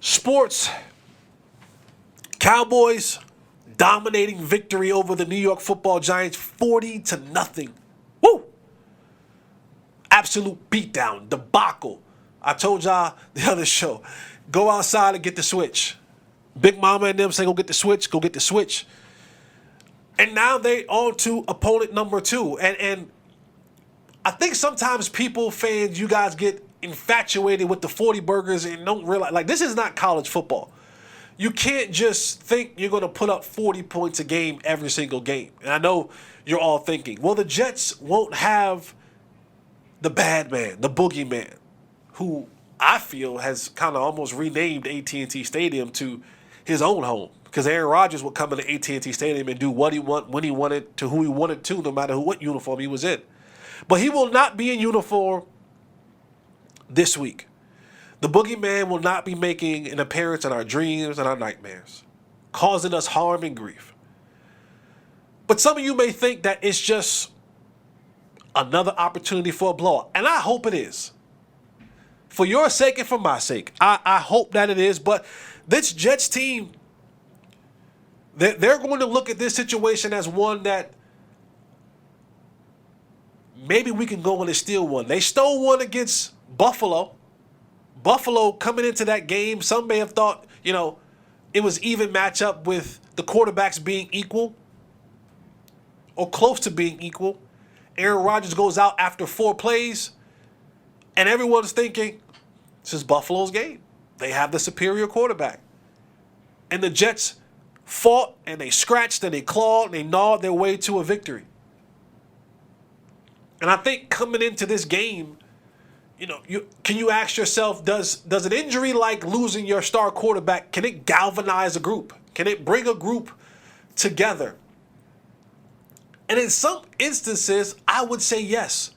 Sports. Cowboys dominating victory over the New York Football Giants 40-0. Woo! Absolute beatdown, debacle. I told y'all the other show, go outside and get the switch. Big Mama and them say, go get the switch, go get the switch. And now they on to opponent number 2. And I think sometimes fans, you guys get infatuated with the 40 burgers and don't realize, like, this is not college football. You can't just think you're going to put up 40 points a game every single game. And I know you're all thinking, well, the Jets won't have the bad man, the boogeyman, who I feel has kind of almost renamed AT&T Stadium to his own home. Because Aaron Rodgers would come into AT&T Stadium and do what he wanted, when he wanted, to who he wanted to, no matter what uniform he was in. But he will not be in uniform this week. The boogeyman will not be making an appearance in our dreams and our nightmares, causing us harm and grief. But some of you may think that it's just another opportunity for a blowout. And I hope it is. For your sake and for my sake, I hope that it is. But this Jets team, they're going to look at this situation as one that maybe we can go in and steal one. They stole one against Buffalo. Buffalo coming into that game, some may have thought, it was even matchup with the quarterbacks being equal or close to being equal. Aaron Rodgers goes out after 4 plays, and everyone's thinking, this is Buffalo's game. They have the superior quarterback. And the Jets fought, and they scratched, and they clawed, and they gnawed their way to a victory. And I think coming into this game, can you ask yourself, does an injury like losing your star quarterback, can it galvanize a group? Can it bring a group together? And in some instances, I would say yes.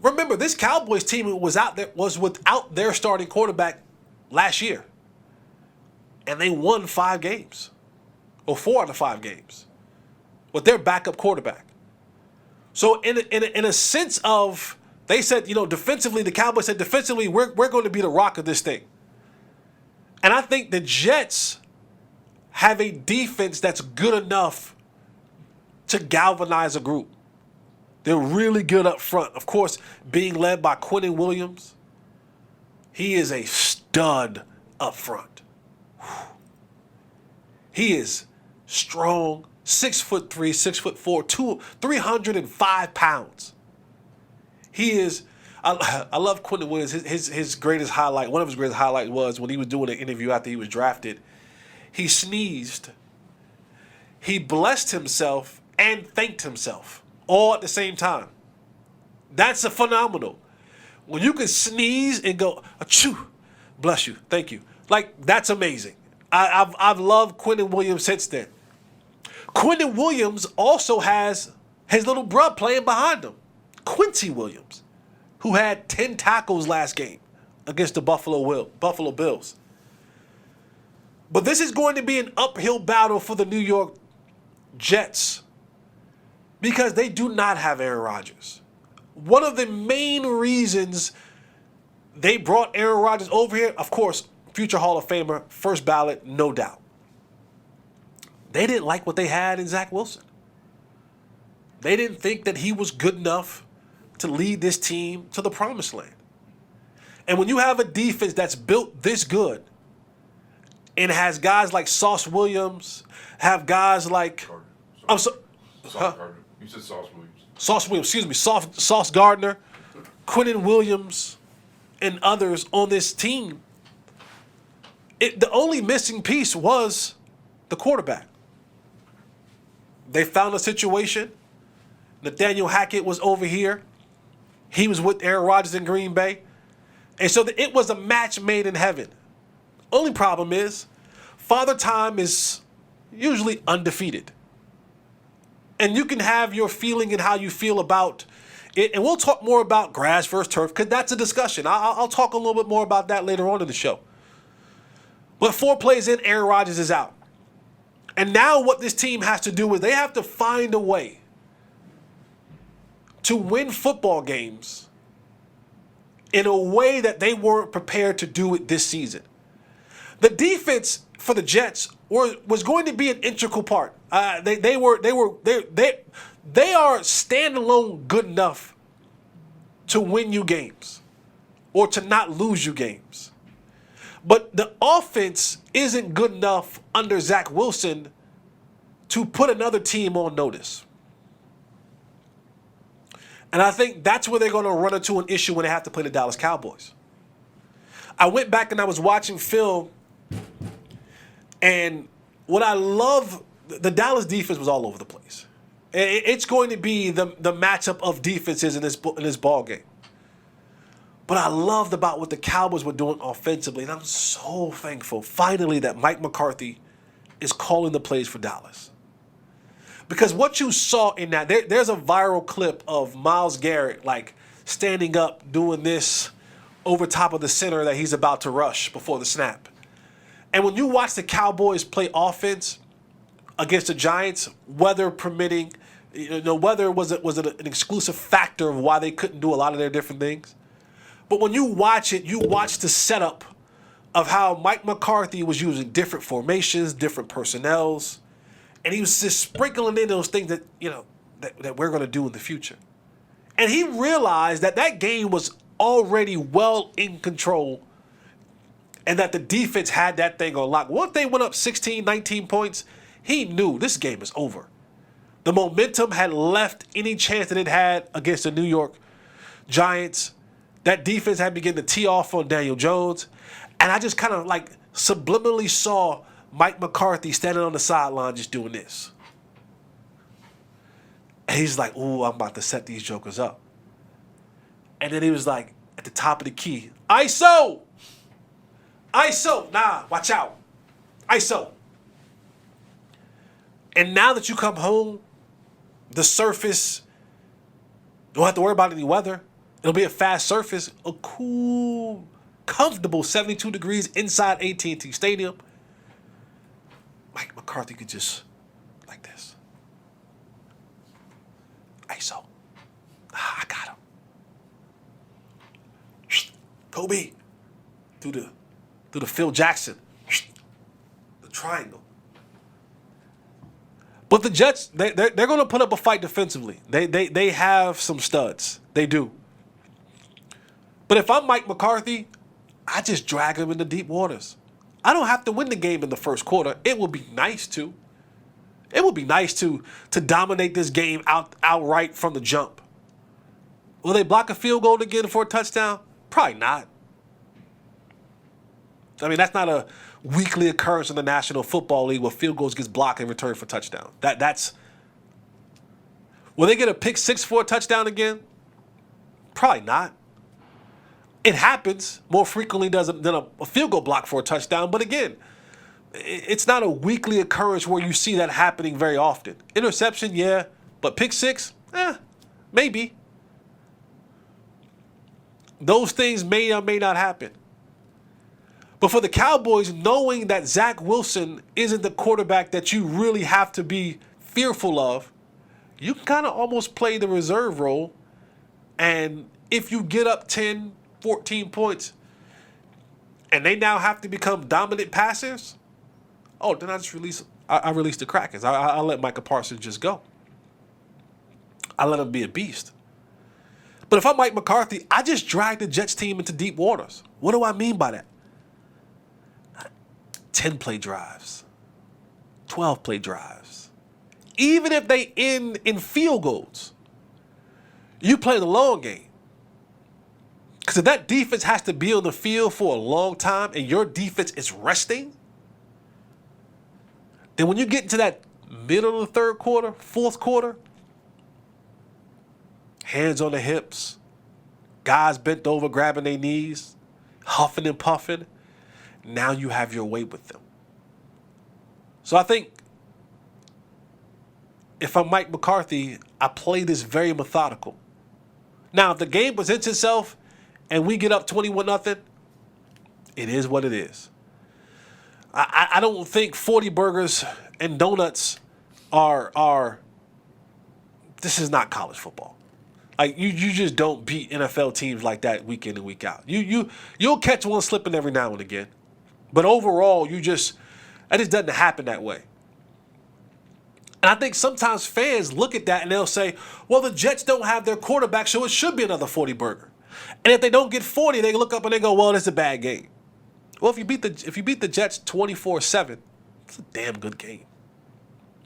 Remember, this Cowboys team was without their starting quarterback last year. And they won 5 games. Or 4 out of 5 games. With their backup quarterback. So in a sense of, they said, defensively, the Cowboys said defensively, we're going to be the rock of this thing. And I think the Jets have a defense that's good enough to galvanize a group. They're really good up front. Of course, being led by Quinnen Williams. He is a stud up front. He is strong, 6'3", 6'4", 305 pounds. He is. I love Quinnen Williams. His greatest highlight, one of his greatest highlights was when he was doing an interview after he was drafted. He sneezed. He blessed himself and thanked himself all at the same time. That's a phenomenal. When you can sneeze and go, achoo, bless you, thank you. Like, that's amazing. I've loved Quinnen Williams since then. Quinnen Williams also has his little brother playing behind him, Quincy Williams, who had 10 tackles last game against the Buffalo Bills. But this is going to be an uphill battle for the New York Jets because they do not have Aaron Rodgers. One of the main reasons they brought Aaron Rodgers over here, of course, future Hall of Famer, first ballot, no doubt. They didn't like what they had in Zach Wilson. They didn't think that he was good enough to lead this team to the promised land. And when you have a defense that's built this good and has guys like Sauce Williams, have guys like... Gardner. You said Sauce Williams. Sauce Williams, excuse me. Sauce Gardner, Quinnen Williams, and others on this team. The only missing piece was the quarterback. They found a situation. Nathaniel Hackett was over here. He was with Aaron Rodgers in Green Bay. And so it was a match made in heaven. Only problem is, Father Time is usually undefeated. And you can have your feeling and how you feel about it. And we'll talk more about grass versus turf because that's a discussion. I'll talk a little bit more about that later on in the show. But 4 plays in, Aaron Rodgers is out. And now what this team has to do is they have to find a way to win football games in a way that they weren't prepared to do it this season. The defense for the Jets was going to be an integral part. They are standalone good enough to win you games or to not lose you games. But the offense isn't good enough under Zach Wilson to put another team on notice. And I think that's where they're going to run into an issue when they have to play the Dallas Cowboys. I went back and I was watching film, and what I love, the Dallas defense was all over the place. It's going to be the matchup of defenses in this ball game. But I loved about what the Cowboys were doing offensively, and I'm so thankful finally that Mike McCarthy is calling the plays for Dallas. Because what you saw in that, there's a viral clip of Myles Garrett like standing up doing this over top of the center that he's about to rush before the snap. And when you watch the Cowboys play offense against the Giants, weather permitting, weather was an exclusive factor of why they couldn't do a lot of their different things. But when you watch it, you watch the setup of how Mike McCarthy was using different formations, different personnels, and he was just sprinkling in those things that that we're going to do in the future. And he realized that game was already well in control and that the defense had that thing on lock. Once they went up 16, 19 points, he knew this game is over. The momentum had left any chance that it had against the New York Giants. That defense had begun to tee off on Daniel Jones. And I just kind of like subliminally saw Mike McCarthy standing on the sideline just doing this. And he's like, ooh, I'm about to set these jokers up. And then he was like, at the top of the key, ISO! ISO! Nah, watch out. ISO. And now that you come home, the surface, don't have to worry about any weather. It'll be a fast surface, a cool, comfortable 72 degrees inside AT&T Stadium. Mike McCarthy could just, like this. ISO. I got him. Kobe. Through the Phil Jackson. The triangle. But the Jets, they're going to put up a fight defensively. They have some studs. They do. But if I'm Mike McCarthy, I just drag him into deep waters. I don't have to win the game in the first quarter. It would be nice to. It would be nice to dominate this game outright from the jump. Will they block a field goal again for a touchdown? Probably not. I mean, that's not a weekly occurrence in the National Football League where field goals gets blocked in return for touchdown. That's. Will they get a pick six for a touchdown again? Probably not. It happens more frequently than a field goal block for a touchdown. But again, it's not a weekly occurrence where you see that happening very often. Interception, yeah. But pick six, maybe. Those things may or may not happen. But for the Cowboys, knowing that Zach Wilson isn't the quarterback that you really have to be fearful of, you can kind of almost play the reserve role. And if you get up 10, 14 points, and they now have to become dominant passers, then I just release the Krakens. I let Micah Parsons just go. I let him be a beast. But if I'm Mike McCarthy, I just drag the Jets team into deep waters. What do I mean by that? 10-play drives, 12-play drives. Even if they end in field goals, you play the long game. Because if that defense has to be on the field for a long time and your defense is resting, then when you get into that middle of the third quarter, fourth quarter, hands on the hips, guys bent over grabbing their knees, huffing and puffing, now you have your way with them. So I think if I'm Mike McCarthy, I play this very methodical. Now, if the game presents itself and we get up 21-0, it is what it is. I don't think 40 burgers and donuts are this is not college football. Like you just don't beat NFL teams like that week in and week out. You'll catch one slipping every now and again. But overall, that just doesn't happen that way. And I think sometimes fans look at that and they'll say, well, the Jets don't have their quarterback, so it should be another 40-burger. And if they don't get 40, they look up and they go, well, it's a bad game. Well, if you beat the Jets 24-7, it's a damn good game.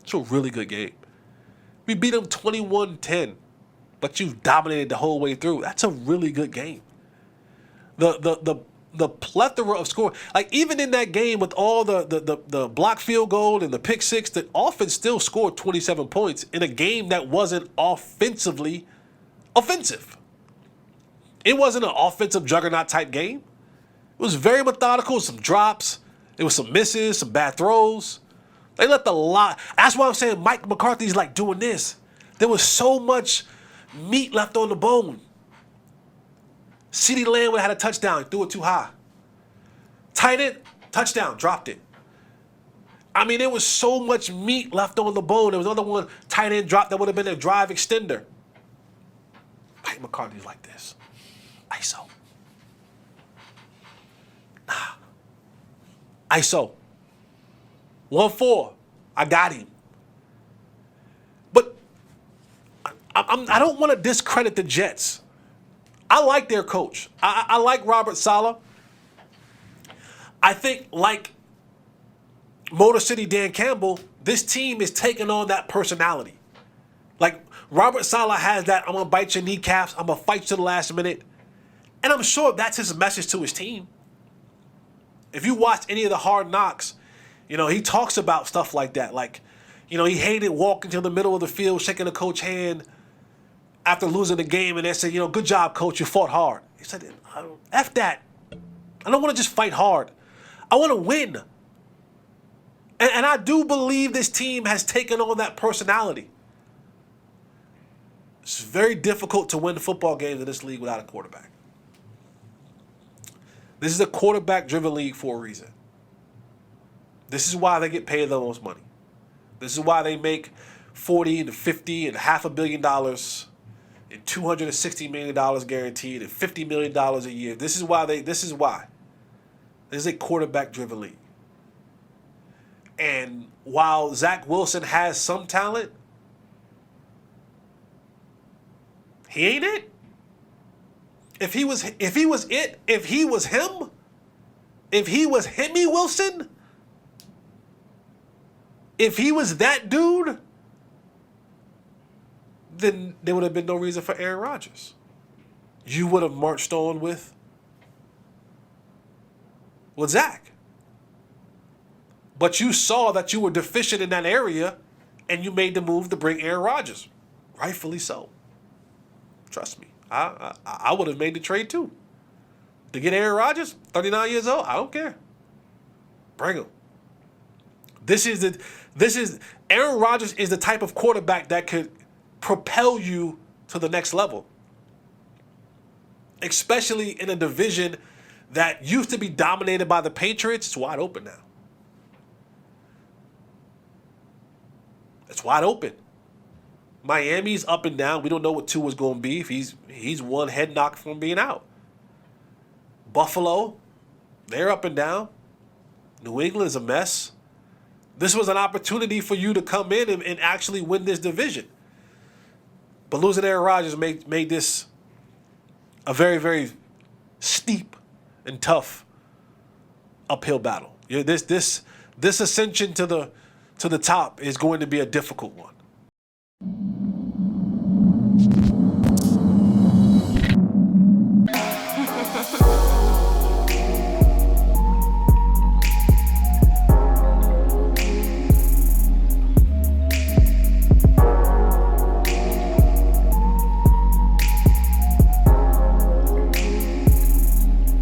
It's a really good game. We beat them 21-10, but you've dominated the whole way through. That's a really good game. The plethora of scoring, like even in that game with all the block field goal and the pick six, the offense still scored 27 points in a game that wasn't offensively offensive. It wasn't an offensive juggernaut type game. It was very methodical, some drops. There was some misses, some bad throws. They let the lot. That's why I'm saying Mike McCarthy's like doing this. There was so much meat left on the bone. CeeDee Lamb would have had a touchdown, threw it too high. Tight end, touchdown, dropped it. I mean, there was so much meat left on the bone. There was another one, tight end drop that would have been a drive extender. Mike McCarthy's like this. ISO. Nah. ISO. 1-4. I got him. But I don't want to discredit the Jets. I like their coach. I like Robert Saleh. I think, like Motor City Dan Campbell, this team is taking on that personality. Like Robert Saleh has that, I'm going to bite your kneecaps, I'm going to fight you to the last minute. And I'm sure that's his message to his team. If you watch any of the Hard Knocks, he talks about stuff like that. Like, he hated walking to the middle of the field, shaking the coach's hand after losing the game, and they said, good job, coach, you fought hard. He said, F that. I don't want to just fight hard. I want to win. And I do believe this team has taken on that personality. It's very difficult to win football games in this league without a quarterback. This is a quarterback-driven league for a reason. This is why they get paid the most money. This is why they make $40 to $50 and $500 million and $260 million guaranteed and $50 million a year. This is why. This is a quarterback-driven league. And while Zach Wilson has some talent, he ain't it. If he was Himmy Wilson, if he was that dude, then there would have been no reason for Aaron Rodgers. You would have marched on with Zach. But you saw that you were deficient in that area, and you made the move to bring Aaron Rodgers. Rightfully so. Trust me. I would have made the trade too. To get Aaron Rodgers, 39 years old, I don't care. Bring him. Aaron Rodgers is the type of quarterback that could propel you to the next level. Especially in a division that used to be dominated by the Patriots. It's wide open now. It's wide open. Miami's up and down. We don't know what Tua's going to be. If he's one head knock from being out. Buffalo, they're up and down. New England is a mess. This was an opportunity for you to come in and actually win this division. But losing Aaron Rodgers made this a very, very steep and tough uphill battle. This ascension to the top is going to be a difficult one.